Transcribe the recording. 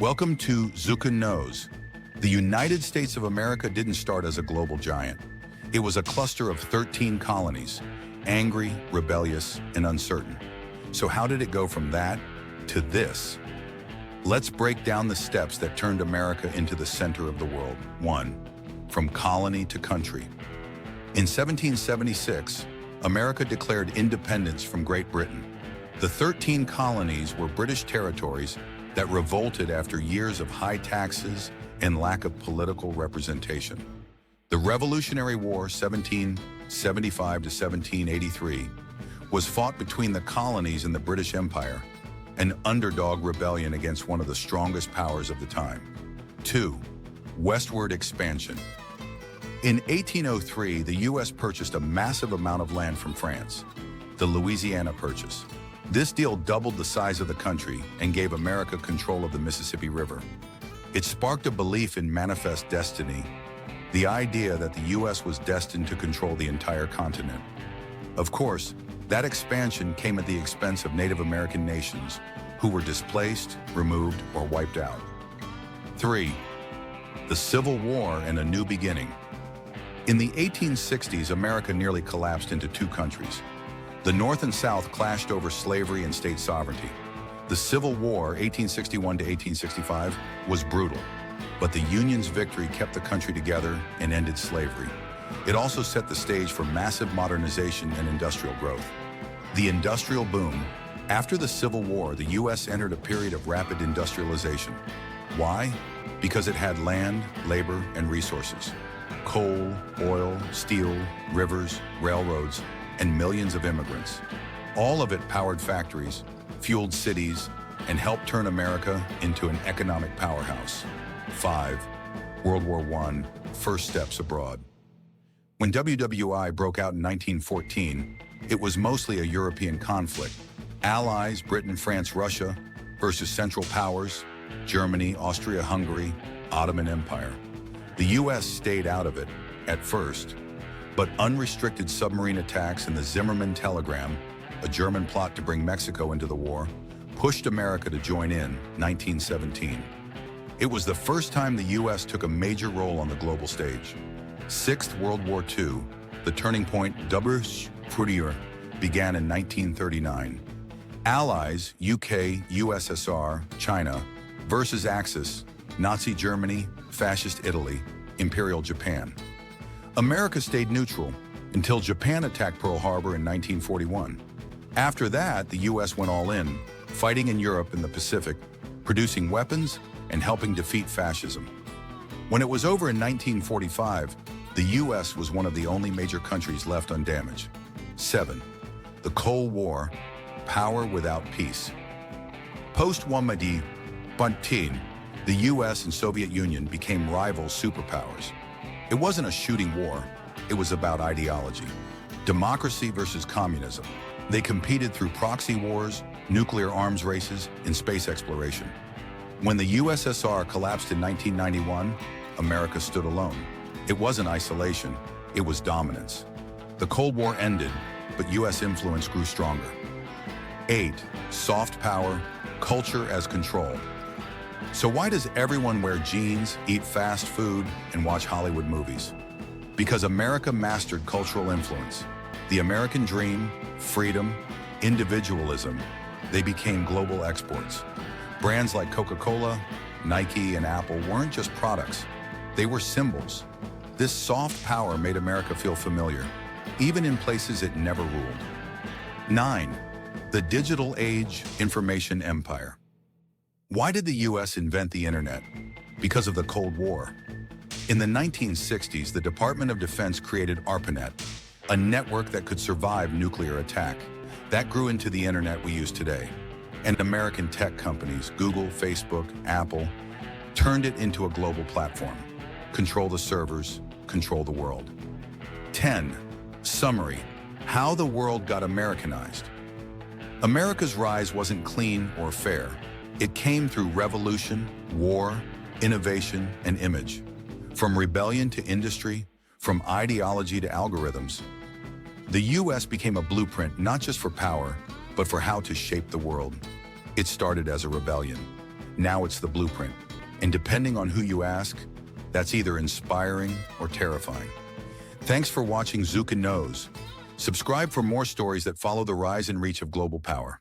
Welcome to Zukkun Knows. The United States of America didn't start as a global giant. It was a cluster of 13 colonies, angry, rebellious, and uncertain. So how did it go from that to this? Let's break down the steps that turned America into the center of the world. 1. From colony to country. In 1776, America declared independence from Great Britain. The 13 colonies were British territories that revolted after years of high taxes and lack of political representation. The Revolutionary War 1775 to 1783 was fought between the colonies and the British Empire, an underdog rebellion against one of the strongest powers of the time. 2. Westward expansion. In 1803, the U.S. purchased a massive amount of land from France, the Louisiana Purchase. This deal doubled the size of the country and gave America control of the Mississippi River. It sparked a belief in manifest destiny, the idea that the U.S. was destined to control the entire continent. Of course, that expansion came at the expense of Native American nations who were displaced, removed, or wiped out. 3. The Civil War and a new beginning. In the 1860s, America nearly collapsed into two countries. The North and South clashed over slavery and state sovereignty. The Civil War, 1861 to 1865, was brutal, but the Union's victory kept the country together and ended slavery. It also set the stage for massive modernization and industrial growth. The industrial boom. After the Civil War, the U.S. entered a period of rapid industrialization. Why? Because it had land, labor, and resources. Coal, oil, steel, rivers, railroads, and millions of immigrants. All of it powered factories, fueled cities, and helped turn America into an economic powerhouse. 5. World War I, first steps abroad. When WWI broke out in 1914, it was mostly a European conflict. Allies, Britain, France, Russia, versus Central Powers, Germany, Austria-Hungary, Ottoman Empire. The U.S. stayed out of it, at first, but unrestricted submarine attacks and the Zimmermann Telegram, a German plot to bring Mexico into the war, pushed America to join in 1917. It was the first time the U.S. took a major role on the global stage. 6th World War II, the turning point Frutier, began in 1939. Allies, UK, USSR, China, versus Axis, Nazi Germany, Fascist Italy, Imperial Japan. America stayed neutral until Japan attacked Pearl Harbor in 1941. After that, the U.S. went all in, fighting in Europe and the Pacific, producing weapons and helping defeat fascism. When it was over in 1945, the U.S. was one of the only major countries left undamaged. 7. The Cold War, power without peace. Post-Wamadi Buntin, the U.S. and Soviet Union became rival superpowers. It wasn't a shooting war, it was about ideology. Democracy versus communism. They competed through proxy wars, nuclear arms races, and space exploration. When the USSR collapsed in 1991, America stood alone. It wasn't isolation, it was dominance. The Cold War ended, but U.S. influence grew stronger. 8. Soft power, culture as control. So why does everyone wear jeans, eat fast food, and watch Hollywood movies? Because America mastered cultural influence. The American dream, freedom, individualism, they became global exports. Brands like Coca-Cola, Nike, and Apple weren't just products. They were symbols. This soft power made America feel familiar, even in places it never ruled. 9. The digital age, information empire. Why did the U.S. invent the internet? Because of the Cold War. In the 1960s, the Department of Defense created ARPANET, a network that could survive nuclear attack. That grew into the internet we use today. And American tech companies, Google, Facebook, Apple, turned it into a global platform. Control the servers, control the world. 10. Summary: how the world got Americanized. America's rise wasn't clean or fair. It came through revolution, war, innovation, and image. From rebellion to industry, from ideology to algorithms. The U.S. became a blueprint not just for power, but for how to shape the world. It started as a rebellion. Now it's the blueprint. And depending on who you ask, that's either inspiring or terrifying. Thanks for watching Zukkun Knows. Subscribe for more stories that follow the rise and reach of global power.